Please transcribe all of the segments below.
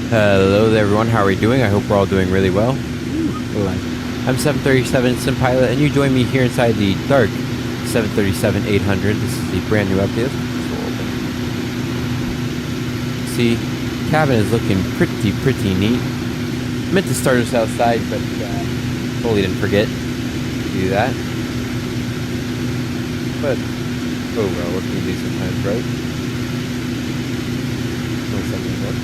Hello there everyone, how are we doing? I hope we're all doing really well. I'm 737 Pilot, and you join me here inside the dark 737-800. This is the brand new update. See, cabin is looking pretty neat. Meant to start us outside, but totally didn't forget to do that. But, oh well, what can you do sometimes, right? 1 second more.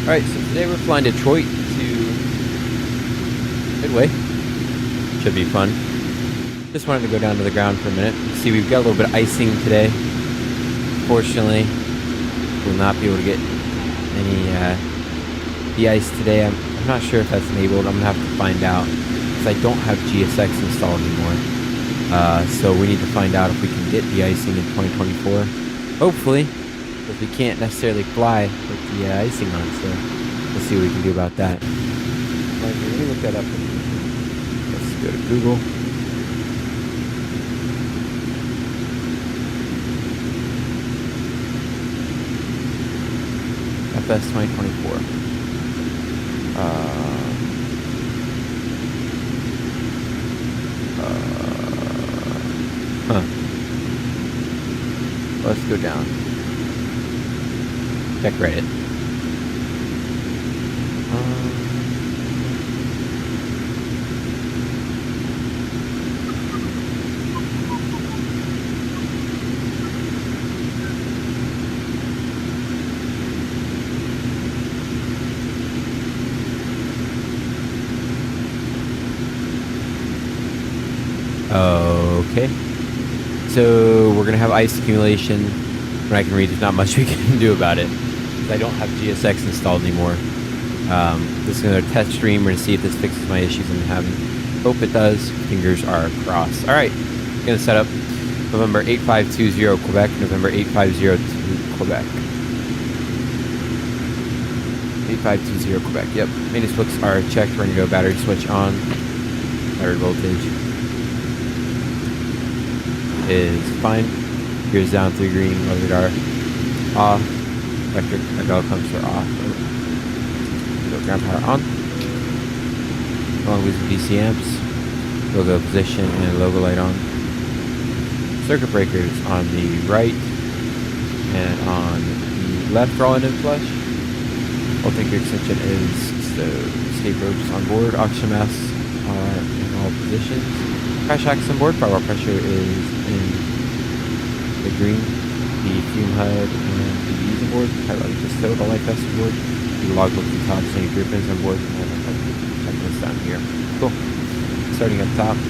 Alright, so today we're flying Detroit to Midway. Should be fun. Just wanted to go down to the ground for a minute. See, we've got a little bit of icing today. Fortunately, we'll not be able to get any de-ice today. I'm not sure if that's enabled. I'm going to have to find out, because I don't have GSX installed anymore. So we need to find out if we can get de-icing in 2024. Hopefully. Because we can't necessarily fly with the icing on, so we'll see what we can do about that. Let me look that up. Let's go to Google. FS2024. Let's go down. Check Reddit. Okay. So we're gonna have ice accumulation. When I can read, there's not much we can do about it. I don't have GSX installed anymore. This is another test stream. We're going to see if this fixes my issues I'm having. Hope it does. Fingers are crossed. Alright, going to set up November 8520 Quebec, November 8502 Quebec. 8520 Quebec, yep. Maintenance books are checked. We're going to go battery switch on. Battery voltage is fine. Gears down 3 green, low radar off. Electric hydraulic pumps are off. So ground power on. Long losing DC amps. Logo position and logo light on. Circuit breakers on the right and on the left are all in flush. Voltage extension is the escape ropes on board. Oxygen masks are in all positions. Crash axis on board. Firewall pressure is in the green. The fume HUD and the user board. Highlighting just so the light vest on board. The logbook and top, so any group pins on board. And I'll check this down here. Cool. Starting up top.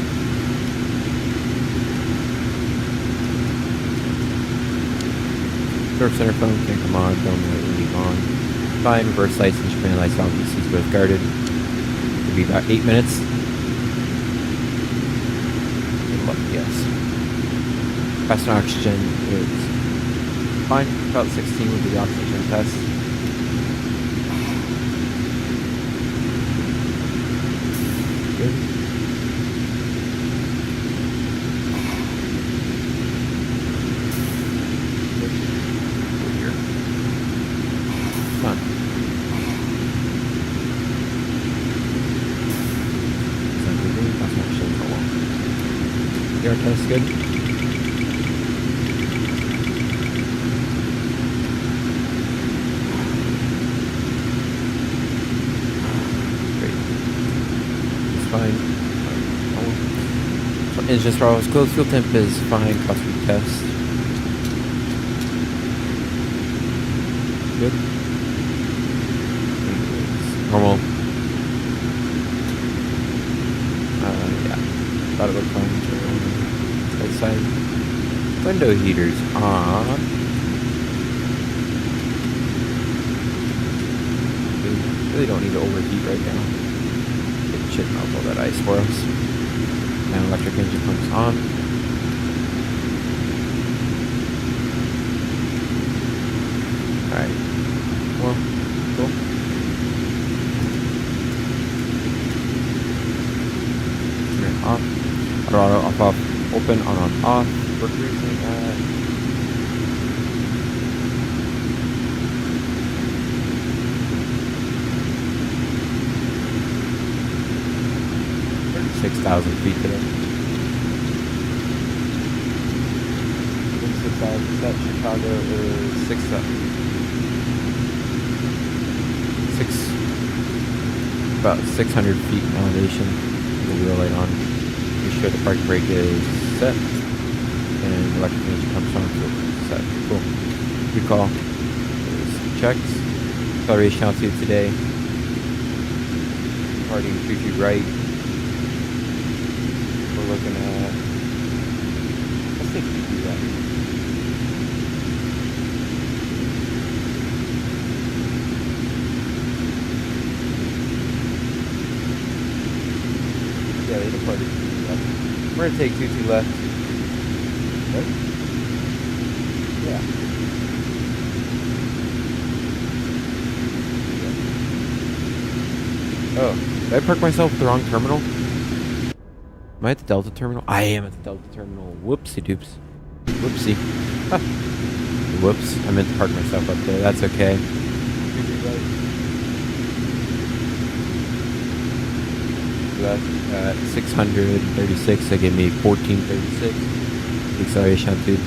Door center phone can come on, don't let it leave on. Fine, reverse lights and Japan lights on. PCs both guarded. It'll be about 8 minutes. Good luck, yes. Passenger oxygen is fine. About 16 would be the oxygen test. Good. Here. Fun. The air test good. Fine. Engine throttle is closed. Fuel temp is fine. Cross speed test. Good. Normal. Yeah. Thought it looked fine. Right side. Window heaters on. We really don't need to overheat right now. Should melt all that ice for us. And electric engine pumps on. Alright. Well, cool. Turn off. Auto off, open, on, off. We're cruising at 6,000 feet today. 6,000. That Chicago is 6, about 600 feet in elevation. The wheel light on. Make sure the parking brake is set, and electric engine comes on. So set. Cool. Recall is checked. Acceleration altitude today. Departing 22 right. We're looking at, let's say 22 right. Yeah, they departed 22 left. We're gonna take 22 left. Right? Yeah. Oh, did I park myself at the wrong terminal? Am I at the Delta terminal? I am at the Delta terminal. Whoopsie doops. Whoopsie. Whoops. I meant to park myself up there. That's okay. Left at 636. That gave me 1436. The acceleration altitude.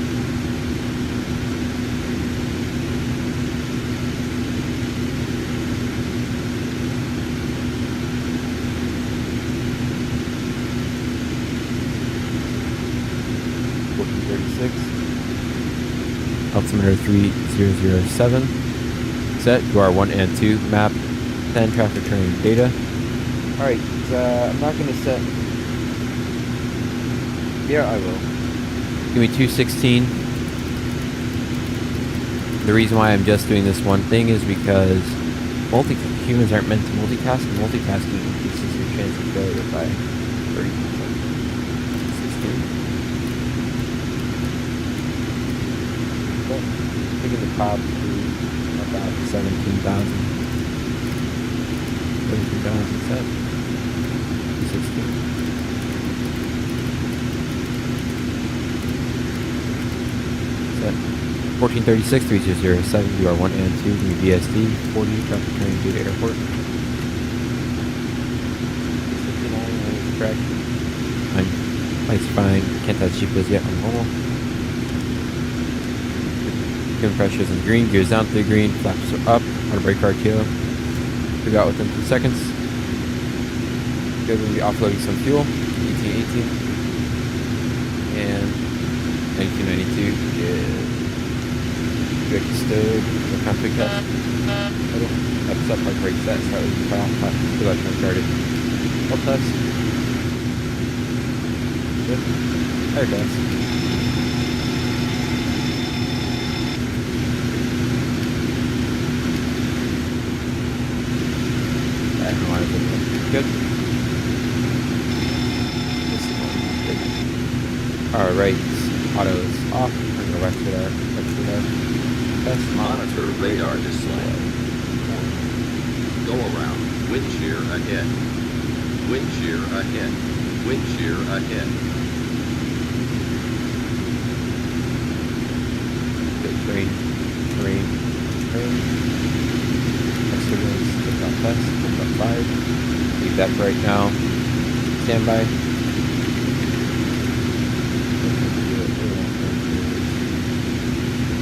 Altimeter 3007. Set to our 1 and 2 map. 10 traffic turning data. Alright, I'm not going to set. Yeah, I will. Give me 216. The reason why I'm just doing this one thing is because humans aren't meant to multitask, and multitasking increases your chance of failure by 30%. 16. Taking the top to about 17,000. 17,000 set. 16. Set. 1436, 3007, you are 1 and 2, new VSD, 40, traffic turning due to airport. 69, is correct. Fine. Lights fine, can't touch GPS yet on normal. Fuel pressure is in green, gears down to the green, flaps are up, auto brake RTO. We got within 2 seconds. Good, we'll be offloading some fuel, 1818. And 1992 is good stowed, no conflict test. That's up, like brake set, start with the file, electron started. Help test. Good. Air test. Good. Alright, auto is off. We're going to go back to our test. Monitor radar display. Go around. Wind shear ahead. Wind shear ahead. Wind shear ahead. Good. Train. Surveillance, click on test, click on 5. Leave that for right now. Standby.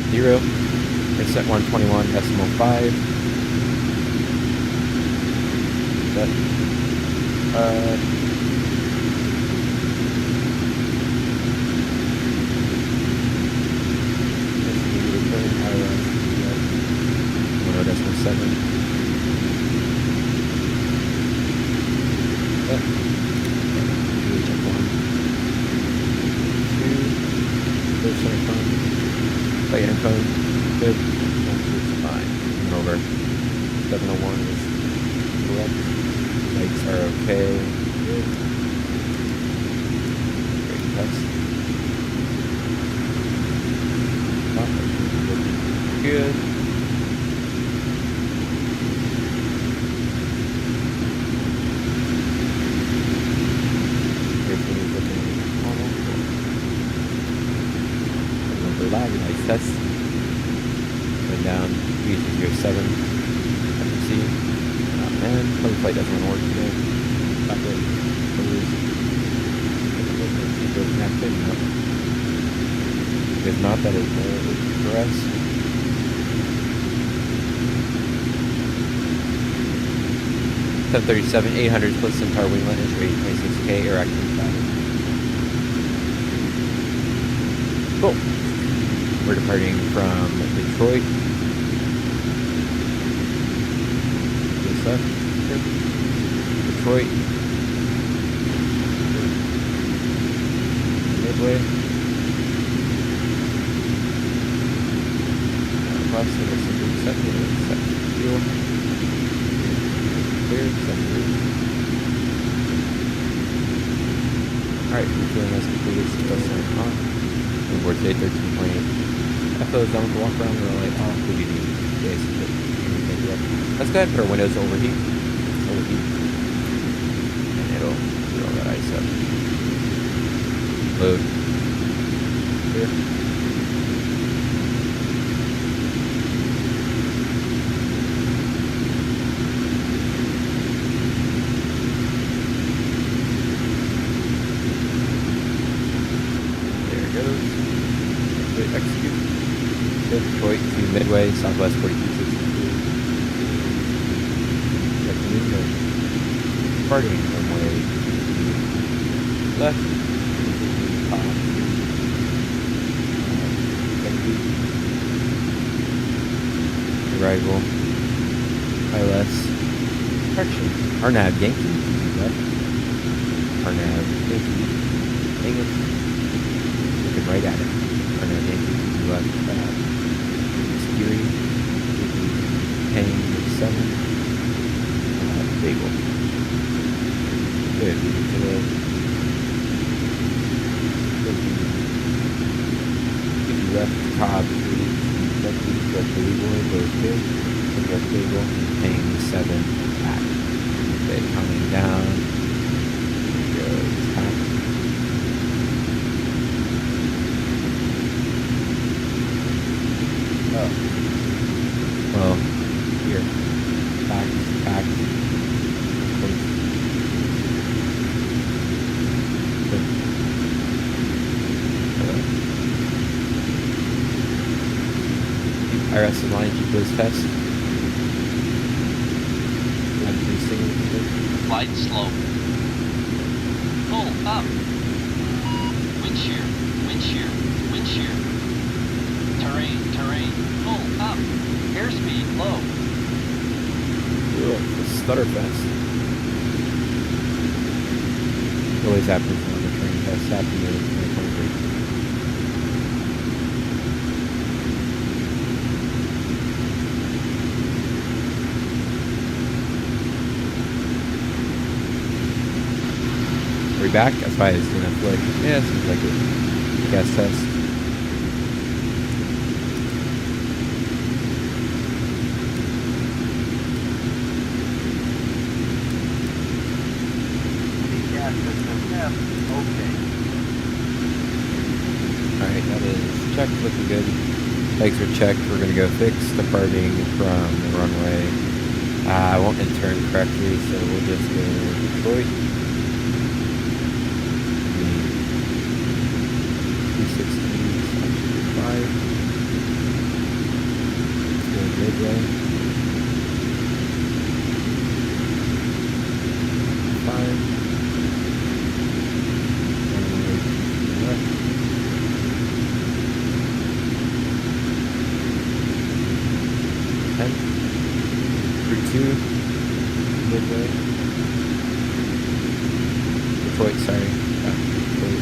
Zero. Set 121.5. Set. Return ILS. 1.7. Check 1, 2, third center phone, right hand phone, good, fine, and over. 701 is correct, lights are okay, good, great test, good. Nice test. Going down, uses your 7 FMC. And hope the flight doesn't want to work today. Stop it. Close. snapped in. No. If not, that is for us. .37, 800 split Centaur winglet is rated 26K, air active 5. Cool. We're departing from Detroit. This left. Detroit. Midway. Plus, so this is set fuel. Clear, set through. Alright, refueling has completed, so sign off. We're today 13.8. After those done with the walk around, we're like, oh, we do need days to put. Let's go ahead and put our windows overheat. And it'll get all that ice up. Load. Clear. Execute. Detroit to Midway, Southwest 4262. Departing runway left. Arrival. ILS. Correction. RNAV Yankee. Left. RNAV Yankee. Dang it. Looking right at it. RNAV Yankee. Left. Steering. Hang 7. Bagel. Good. To the left. Cobb 3. Left Bagel. Both good. Left Bagel. Hang 7. Back. Okay, coming down. Goes back. Oh. Well, here. Back. IRS in line, GPS test. Flight slow. Pull up. Wind shear. Terrain. Pull up. Airspeed low. Ugh, stutter fest. Always happens when the train test happened in 2023. Are we back? That's why it's doing that flick. Yeah, it seems like it. Gas test. Alright, that is checked, looking good. Legs are checked. We're going to go fix, departing from the runway. I won't turn correctly, so we'll just go Detroit. 216/5. Go midway. 5. Left. 10. Through 2. Midway. Detroit, sorry. Detroit.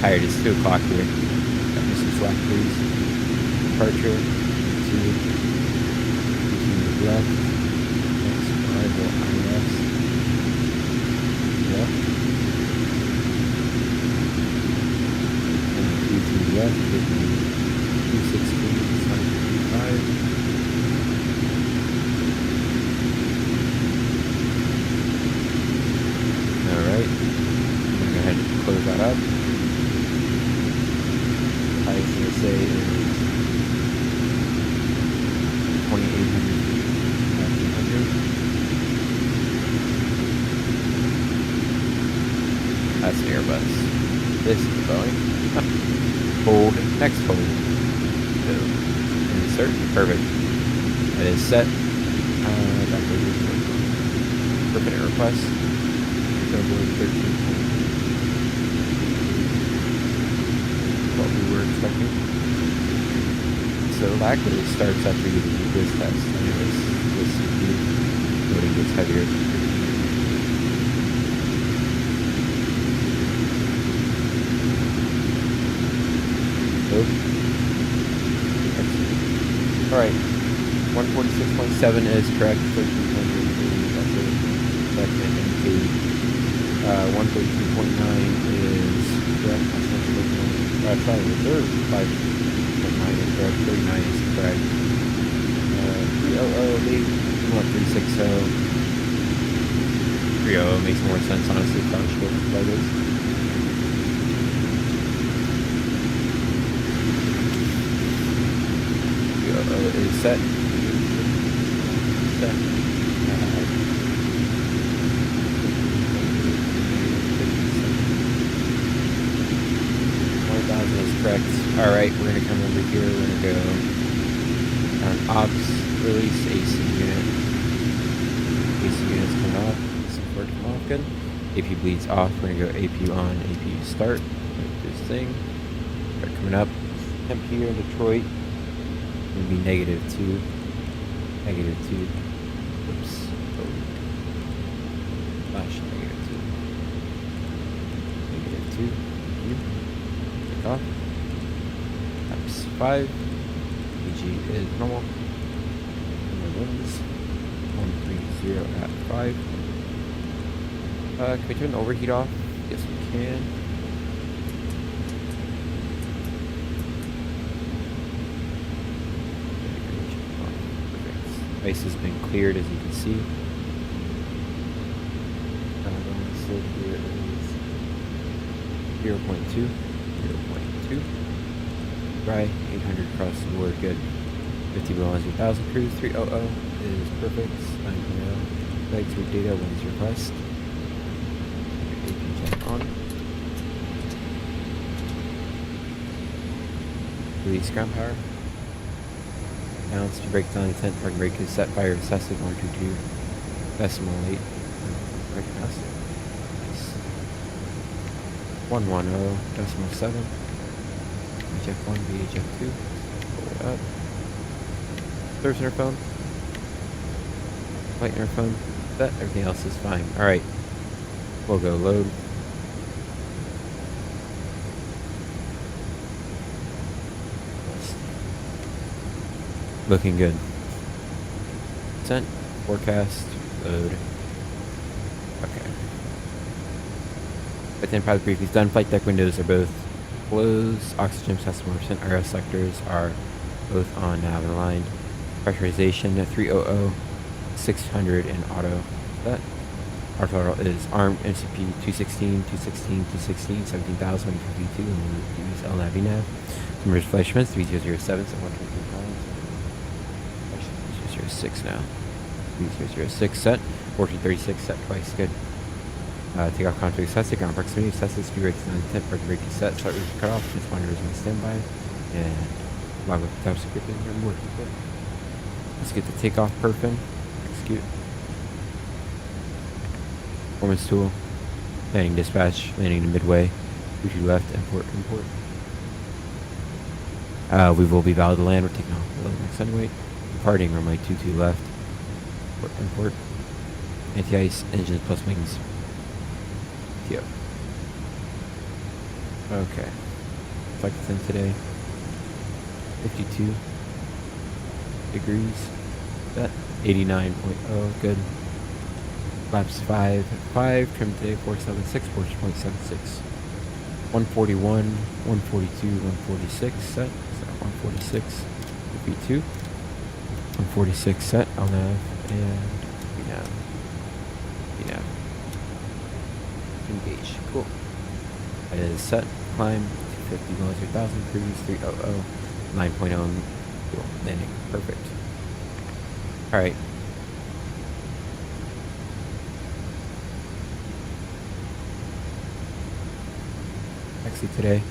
Tired, it's 2 o'clock here. Got me some slack, please. Departure. 2. Left. Next arrival, ILS. Left. And 2 left. 216/5. Alright. I'm going to go ahead and close that up. Highest I'm going to say is 2,800 feet. 1,900. That's an Airbus. This is Boeing. Hold, next hold. So, insert, perfect. It is set. Back over to permanent request. February 13th. What we were expecting. So Lackley starts after you do this test. Anyways, this CPU loading gets heavier. Alright, 146.7 is correct, 13.8 that's it. Second indicator. 132.9 is correct, that's not the sorry, reserve 5.9 is correct, 39 is correct. 300, they want 360. 300 makes more sense, honestly, if I was going by this. Is set. Set. 1,000 is correct. Alright, we're gonna come over here, we're gonna go on ops, release AC unit. AC unit's coming off, support come off, good. AP bleeds off, we're gonna go AP on, AP start. This thing. Start coming up. Temp here in Detroit. Gonna be -2. -2. Oops. Oh. Flash -2. -2. Take off. Taps 5. PG is normal. Winds. 130 at 5. Can we turn the overheat off? Yes, we can. Ice has been cleared, as you can see. Slope here is 0.2. 0.2. Dry, 800 across the board, good. 50 below 1,000 cruise, 300 is perfect. 9.0. Flight to data, winds request. AP check on. Release ground power. Announced to break down intent, parking brake is set, fire assessed 122 decimal 8. Right past it. Nice. 110 decimal 7. VHF1, VHF2. Pull it up. Service interphone. Flight interphone. Set. Everything else is fine. Alright. We'll go load. Looking good. Sent. Forecast. Load. Okay. Within pilot brief, he's done. Flight deck windows are both closed. Oxygen test 1%. RS sectors are both on nav and aligned. Pressurization 300. 600 and auto. That. Our total is armed MCP 216, 216, 216, 17,000, 152, and we'll use LNAV nav. Numbers flight instruments 3007, 123 pounds. 6 now. 3006 set. 1436 set twice. Good. Takeoff conflict Satiek. Ground proximity. Satiek speed rates 910. Parking brake is set. Start route cut off. Transponder is on standby. And log with top secret thing. Let's get the takeoff perfin. Execute. Performance tool. Landing dispatch. Landing to midway. 22 left. Import. We will be valid to land. We're taking off below the next anyway. Departing runway 22 left. Import. Anti-ice engines plus wings. Yep. Okay. Flight descent today. 52 degrees. That 89.0. Good. Flaps 5. Trim today 476. 4.76. 141. 142. 146 set. So 146. 52. 146 set on nav and VNAV. Engage. Cool. That is set. Climb 250 below 3,000. Cruise 300. 9.0. Cool. Landing. Perfect. Alright. taxi today.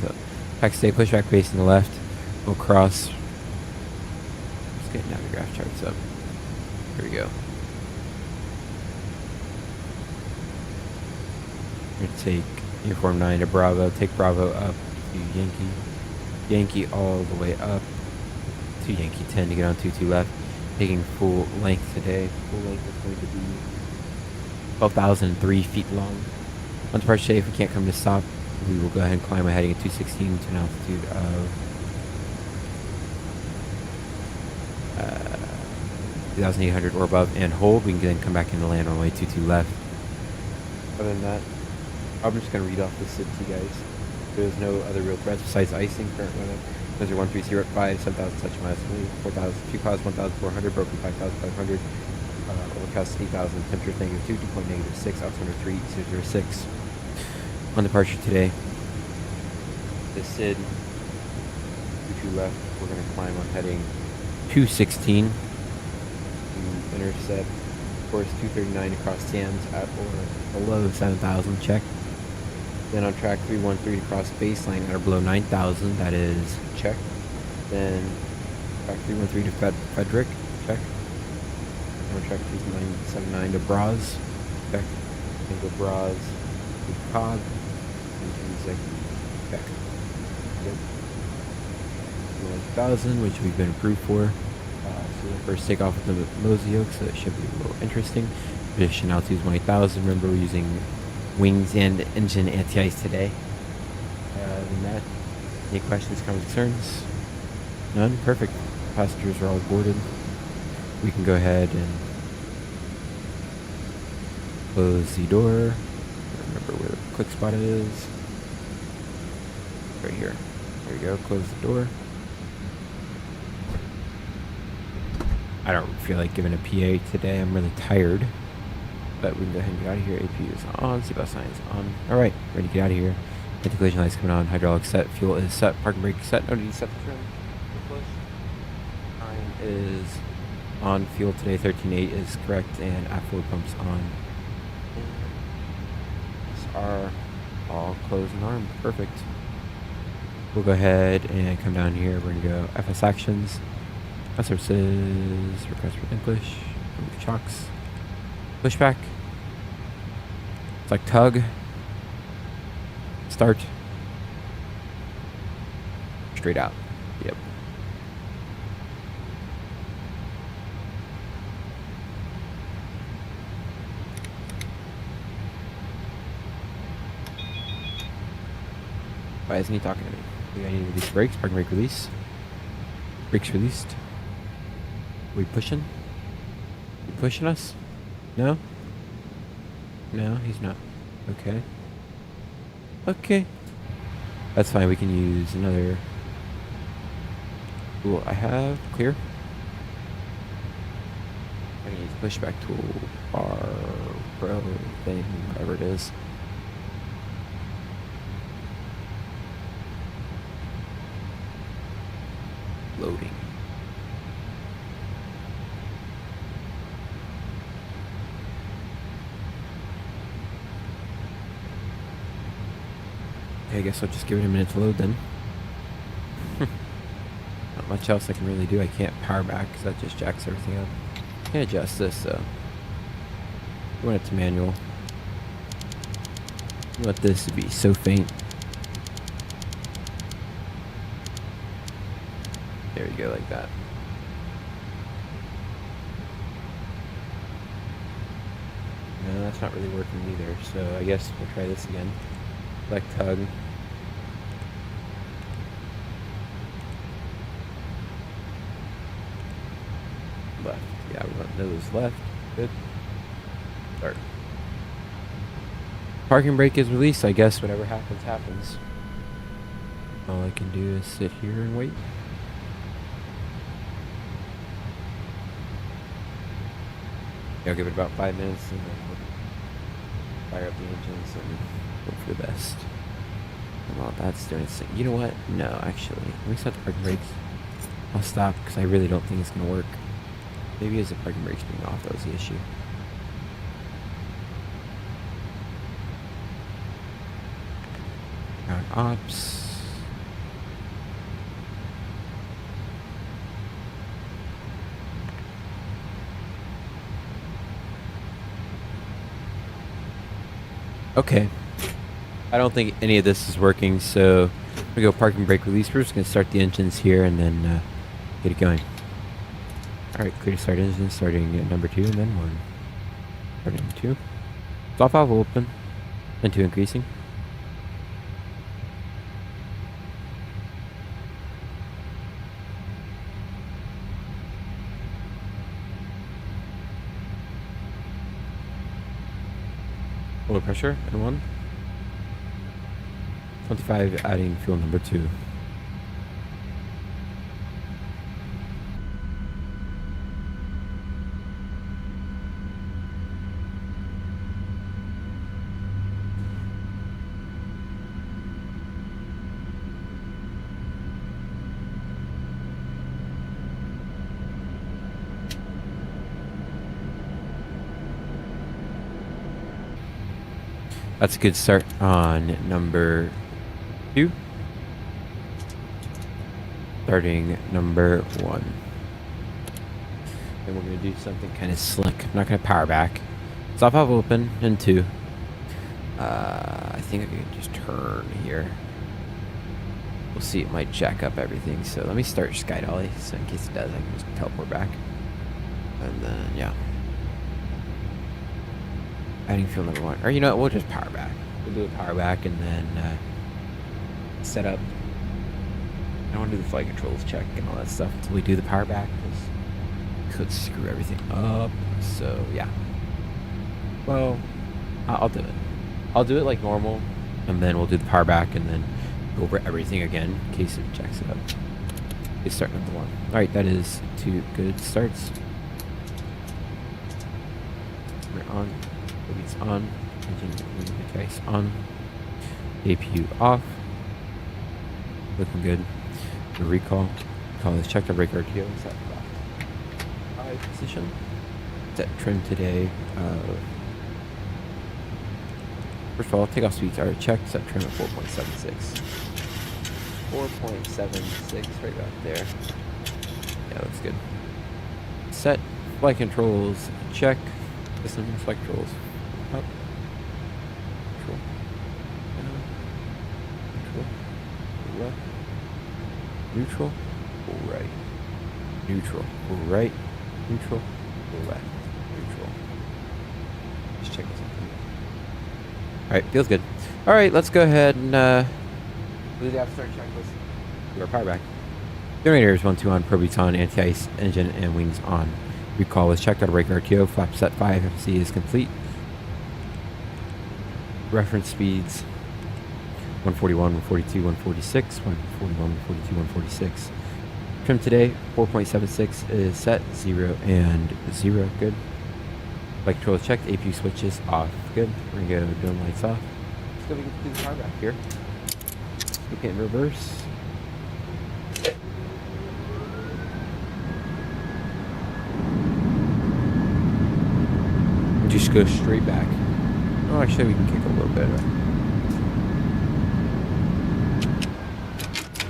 So, taxi today, pushback facing the left. We'll cross. Let's get Navigraph charts up. Here we go. We're gonna take Uniform 9 to Bravo, take Bravo up to Yankee. Yankee all the way up to Yankee 10 to get on 22 left. Taking full length today. Full length is going to be 12,003 feet long. On departure today, if we can't come to stop, we will go ahead and climb a heading at 216 to an altitude of 2,800 or above and hold. We can then come back into land on way 22 left. Other than that, I'm just going to read off the Sidestick, guys. There's no other real threats besides icing. Current weather. Those are 130 at 5, 7,000 touch miles, 4,000, 2 clouds, 1,400, broken 5,500, overcast 8,000, temperature -2, dew point -6, altimeter 3006. On departure today, the Sid, 22 left, we're going to climb on heading 216 to intercept course 239 across sands at or below 7,000, check. Then on track 313 to cross baseline at or below 9,000, that is check. Then track 313 to Frederick, check. On track 2979 to Braz, check. And go Braz to Cog, and Zick, check. Good. 1,000, which we've been approved for. So the first takeoff with the Mosey Yoke, so it should be a little interesting. Position altitude is 1,000. Remember, we're using wings and engine anti-ice today. Other than that, any questions, comments, concerns? None? Perfect. Passengers are all boarded. We can go ahead and close the door. Remember where the click spot is. Right here. There we go. Close the door. I don't feel like giving a PA today. I'm really tired. But we can go ahead and get out of here. AP is on. Seatbelt sign is on. Alright, ready to get out of here. Anti-collision lights coming on. Hydraulic set. Fuel is set. Parking brake set. No need to set the trim. Time is on. Fuel today 13.8 is correct. And afterward pumps on. These are all closed and armed. Perfect. We'll go ahead and come down here. We're going to go FS actions. Services. Request for English. Remove chocks. Pushback. Select tug. Start. Straight out. Yep. Why isn't he talking to me? I need to release brakes. Parking brake release. Brakes released. We pushing? You pushing us? No? No, he's not. Okay. Okay. That's fine, we can use another... Cool, I have clear. I can use pushback tool, bar, pro thing, whatever it is. Loading. Okay, I guess I'll just give it a minute to load then. Not much else I can really do. I can't power back because that just jacks everything up. I can adjust this though. I want it to manual. I want this to be so faint. There we go, like that. No, that's not really working either, so I guess we'll try this again. Select tug. Left. Yeah, we want those left. Good. Start. Parking brake is released, I guess whatever happens, happens. All I can do is sit here and wait. I'll give it about 5 minutes and then we'll fire up the engines and hope for the best. And while that's doing its thing, you know what? No, actually, let me set the parking brakes. I'll stop because I really don't think it's going to work. Maybe as the parking brakes being off, that was the issue. Ground ops. Okay. I don't think any of this is working, so we go parking brake release. We're just going to start the engines here and then get it going. Alright, clear to start engine, starting at number 2 and then 1. Starting 2. Stop valve open and 2 increasing. Low pressure and 1. 25 adding fuel number 2. That's a good start on number 2. Starting number 1. And we're going to do something kind of slick. I'm not going to power back. Stop valve open and 2. I think I can just turn here. We'll see, it might jack up everything. So let me start Sky Dolly. So in case it does, I can just teleport back. And then, yeah. Adding fuel number 1. Or you know what, we'll just power back. We'll do a power back and then set up. I don't want to do the flight controls check and all that stuff until we do the power back, because it could screw everything up. So yeah. Well, I'll do it. I'll do it like normal, and then we'll do the power back and then go over everything again in case it jacks it up. Okay, start number 1. Alright, that is 2 good starts. We're on. It's on. Engine device on. APU off. Looking good. Recall. Call this check the brake RTO. Set high position. Set trim today. First of all, takeoff speeds are checked. Set trim at 4.76. 4.76 right about there. Yeah, looks good. Set flight controls. Check. System flight controls. Up. Control. Down. Control. Left. Neutral. Right. Neutral. Right. Neutral. Left. Neutral. Just check this out. Alright, feels good. Alright, let's go ahead and do the after checklist. Do our power back. Generators 1, 2 on, probeats on, anti-ice, engine, and wings on. Recall is checked out of brake RTO. Flap set 5 FC is complete. Reference speeds 141, 142, 146, 141, 142, 146. Trim today 4.76 is set, 0 and 0. Good. Flight control is checked. APU switches off. Good. We're gonna go dome lights off. Let's go do the power back here. Okay, in reverse. Just go straight back. Oh, actually, we can kick a little bit.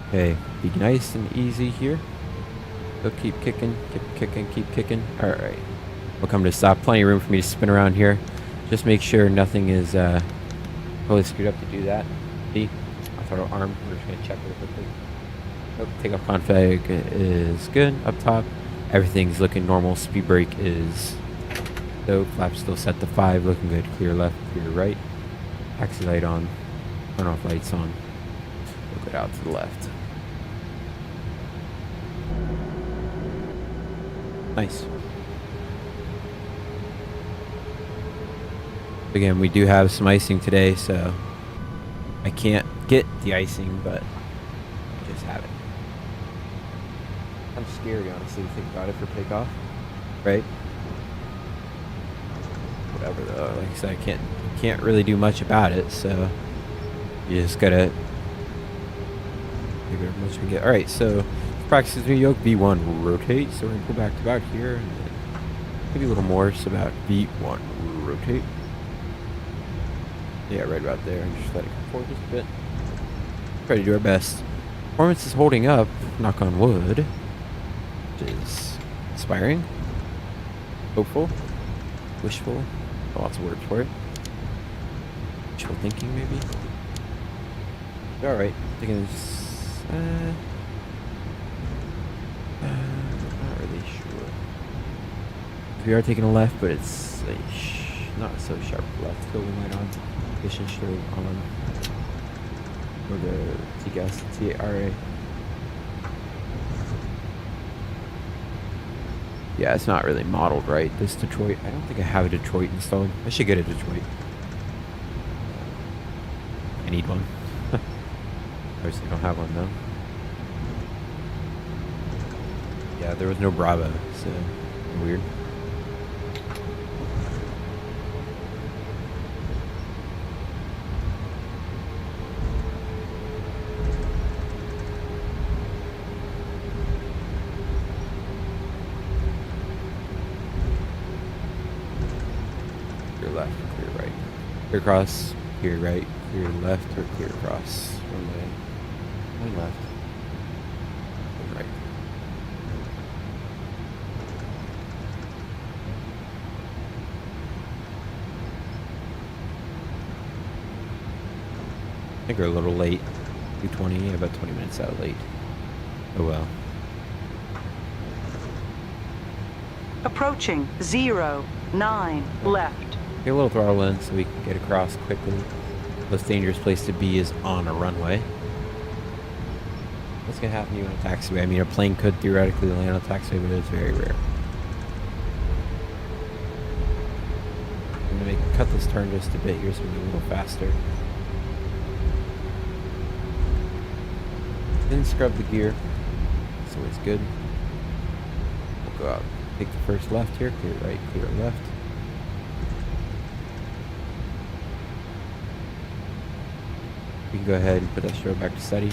Okay, be nice and easy here. So keep kicking, keep kicking, keep kicking. Alright. We'll come to a stop. Plenty of room for me to spin around here. Just make sure nothing is totally screwed up to do that. See? Throttle arm. We're just going to check real quickly. Nope. Takeoff config is good. Up top. Everything's looking normal. Speed brake is... So flaps still set to 5, looking good. Clear left, clear right. Taxi light on. Turn off lights on. Look it out to the left. Nice. Again, we do have some icing today, so I can't get the icing, but I just have it. Kind of scary, honestly, to think about it for takeoff, right? Whatever though, like I said, I can't really do much about it, so you just gotta figure out much we get. Alright, so practice new Yoke V1 rotate, so we're gonna go back to about here and maybe a little more, so about V1 rotate. Yeah, right about there, and just let it come forward just a bit. Try to do our best. Performance is holding up, knock on wood, which is inspiring, hopeful, wishful, lots of words for it. Wishful thinking, maybe. Alright, thinking this, not really sure. We are taking a left, but it's like not so sharp left. Go light on, mission straight on. Or the T-gas, T-A-R-A. Yeah, it's not really modeled right, this Detroit. I don't think I have a Detroit installed. I should get a Detroit. I need one. Obviously don't have one though. Yeah, there was no Bravo, so weird. Left, clear right. Clear across, clear right, clear left, or clear across. One way. One left. One right. I think we're a little late. 2:20, about 20 minutes out late. Oh well. Approaching 09 left. Get a little throttle in so we can get across quickly. The most dangerous place to be is on a runway. What's gonna happen to you on a taxiway? I mean, a plane could theoretically land on a taxiway, but it's very rare. I'm gonna cut this turn just a bit here so we get a little faster. Didn't scrub the gear. It's always good. We'll go out. Take the first left here. Clear right, clear left. We can go ahead and put that strobe back to steady.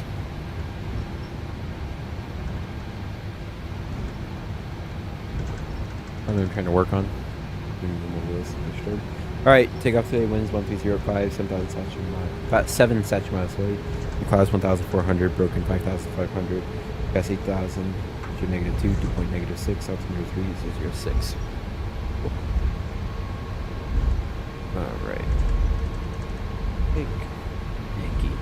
I'm trying to work on. Alright, take off today, winds 1305, 7,000 satchel miles. 7 satchel miles, sorry. Clouds 1,400, broken 5,500, gas 8,000, -2, dew point -6, altimeter 3006. Cool. Alright. Big Yankee.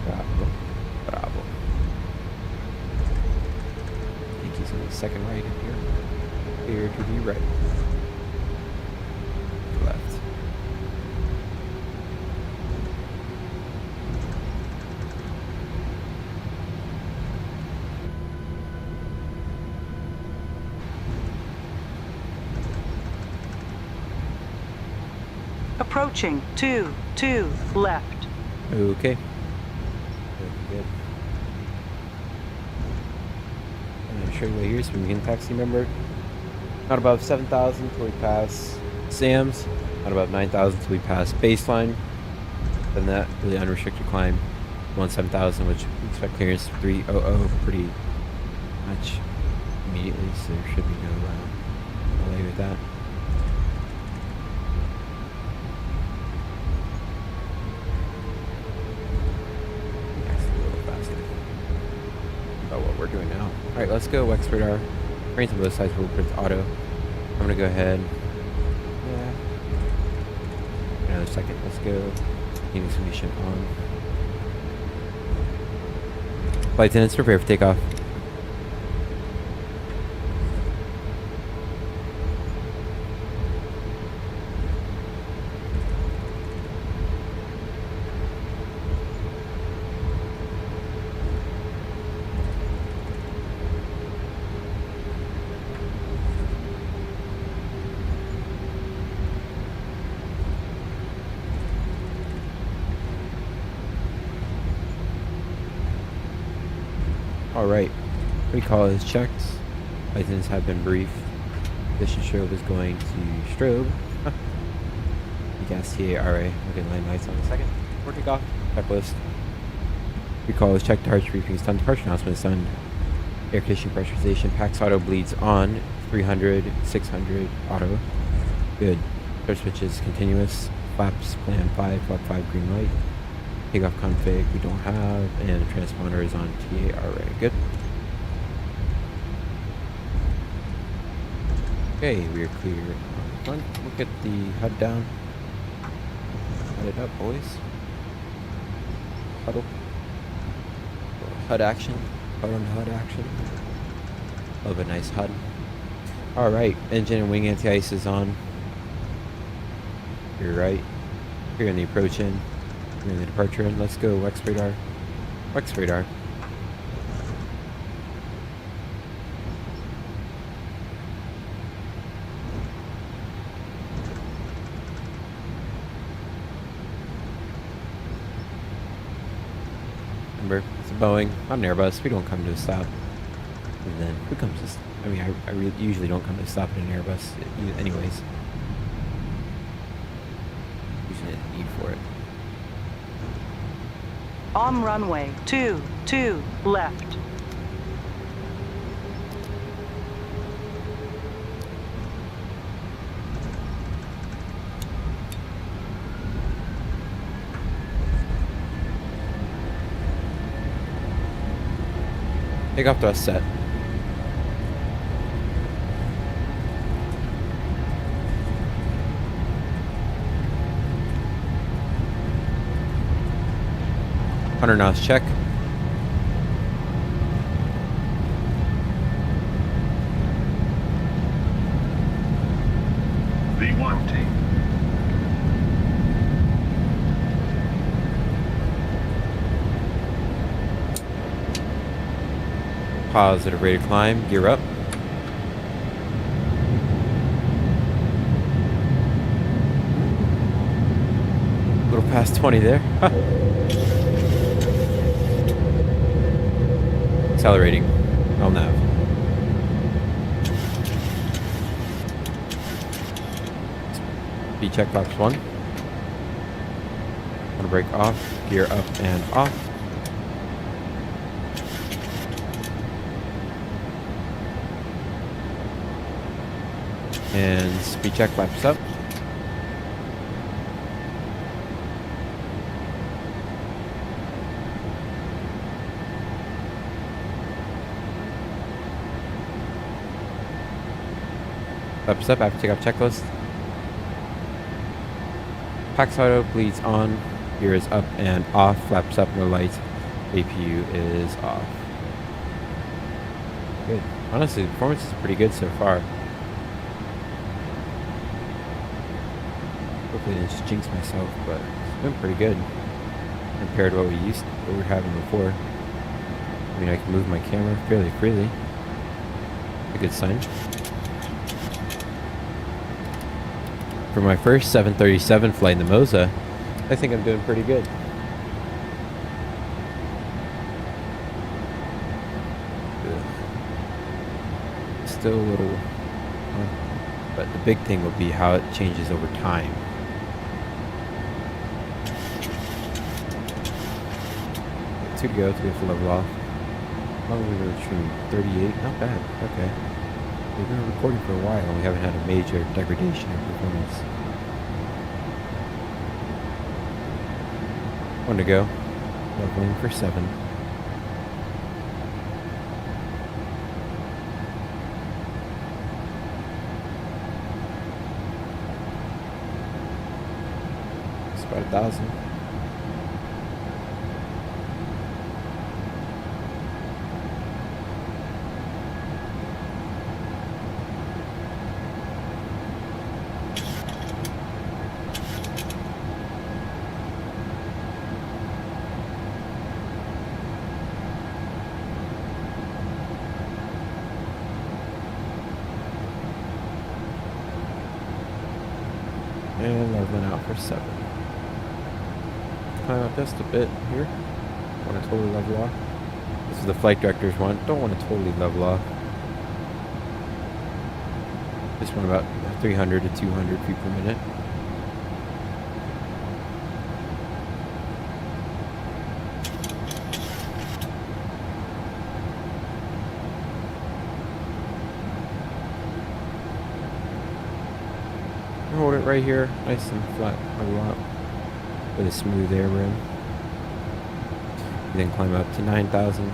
Bravo. Yankee's on the second right in here. Here to the right. Left. Approaching 2 left. Okay. Good. I'm going to show you right here so we can taxi number. Not above 7,000 till we pass Sam's. Not above 9,000 till we pass baseline. Then that really unrestricted climb 7,000, which we expect clearance 300 pretty much immediately, so there should be no delay with that. What we're doing now. Alright, let's go Wex radar. Range on both sides, blueprints auto. I'm gonna go ahead. Yeah. Another second, let's go. Continue submission on. Flight attendants, prepare for takeoff. Alright, recall is checked. License have been briefed. Mission strobe is going to strobe. Gas TARA. Looking line lights on a second. Before takeoff. Checklist. Recall is checked. Departure briefing is done. Departure announcement is done. Air conditioning pressurization. PAX auto bleeds on. 300, 600 auto. Good. Third switch is continuous. Flaps plan 5, flap 5 green light. Takeoff config we don't have, and the transponder is on TAR ready. Good. Okay, we are clear on the front. We'll get the HUD down. HUD it up, boys. Huddle. HUD action. HUD on HUD action. Love a nice HUD. Alright, engine and wing anti-ice is on. You're right. Here in the approach in. Here in the departure in. Let's go, Wex radar. Wex radar. Remember, it's a Boeing, not an Airbus. We don't come to a stop. And then who comes to? I mean, I usually don't come to a stop in an Airbus, anyways. Usually a need for it. On runway 22 left. Takeoff thrust set. Hunter knots check. V1 team. Positive rate of climb. Gear up. A little past 20 there. Accelerating. I'll nav. Speed check flaps 1. Want to brake off. Gear up and off. And speed check flaps up. Flaps up after takeoff checklist. Pax auto bleeds on. Gear is up and off. Flaps up, no lights. APU is off. Good. Honestly, the performance is pretty good so far. Hopefully I didn't just jinx myself, but it's been pretty good compared to what we were having before. I mean, I can move my camera fairly freely. A good sign. For my first 737 flight in the Moza, I think I'm doing pretty good. Still a little, but the big thing will be how it changes over time. Two to go, 2 to level off. How long we were shooting? 38? Not bad. Okay. We've been recording for a while and we haven't had a major degradation in performance. 1 to go. Leveling for 7. It's about 1,000. And leveling out for 7. Climb up just a bit here. Want to totally level off. This is the flight director's one. Don't want to totally level off. Just want about 300 to 200 feet per minute. Hold it right here, nice and flat, level out with a smooth air rim. then climb up to 9,000.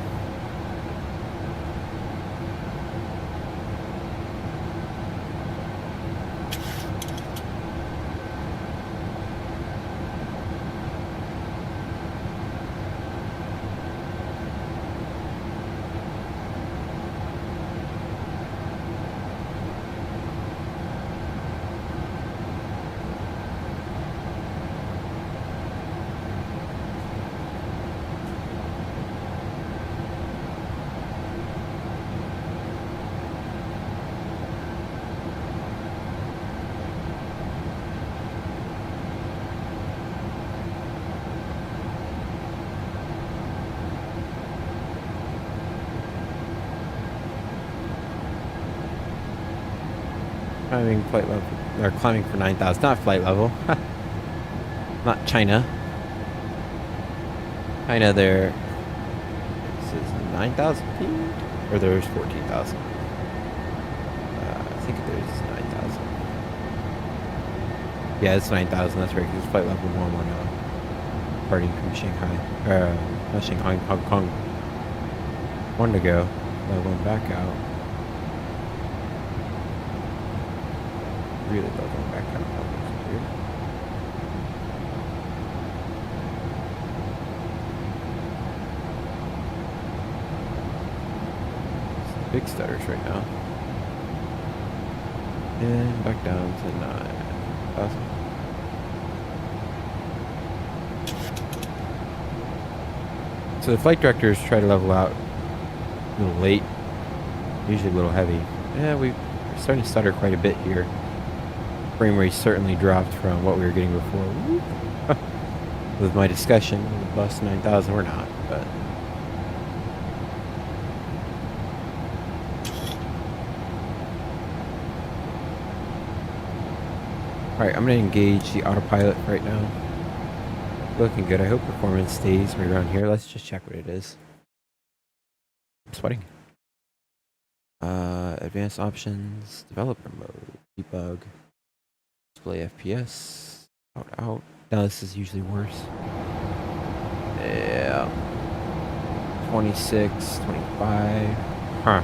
Climbing flight level, or climbing for 9,000, not flight level. Not China. China there. This is 9,000 feet? Or there's 14,000? I think there's 9,000. Yeah, it's 9,000, that's right, because it's flight level 110. Departing from Shanghai. Not Shanghai, Hong Kong. One to go. Leveling back out. Really leveling back out. Big stutters right now. And back down to 9,000. So the flight directors try to level out a little late, usually a little heavy. Yeah, we're starting to stutter quite a bit here. Frame rate certainly dropped from what we were getting before. With my discussion, with the bus 9,000, we're not, but. Alright, I'm going to engage the autopilot right now. Looking good. I hope performance stays right around here. Let's just check what it is. I'm sweating. Advanced options, developer mode, debug, display FPS, out. Now this is usually worse. Yeah. 26, 25. Huh.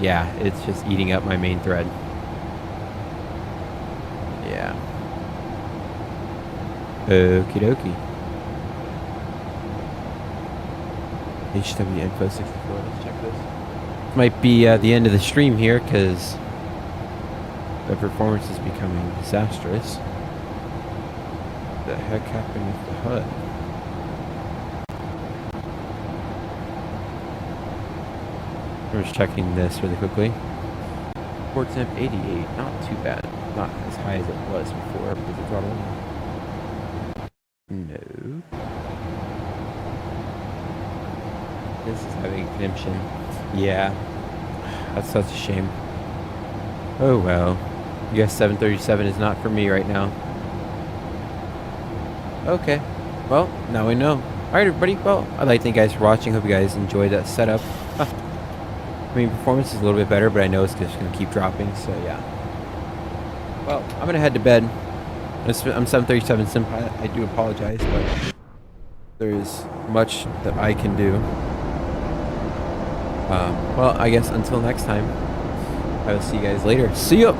Yeah, it's just eating up my main thread. Yeah. Okie dokie. HW info 64. Let's check this. Might be the end of the stream here because the performance is becoming disastrous. What the heck happened with the HUD? I'm just checking this really quickly. Port temp 88, not too bad. Not as high as it was before because it's throttle. No. This is having conniption. Yeah. That's such a shame. Oh well. US 737 is not for me right now. Okay. Well, now we know. Alright everybody, well, I'd like to thank you guys for watching. Hope you guys enjoyed that setup. I mean, performance is a little bit better, but I know it's just going to keep dropping, so yeah. Well, I'm going to head to bed. I'm 737 Sim Pilot. I do apologize, but there's much that I can do. Well, I guess until next time, I will see you guys later. See ya!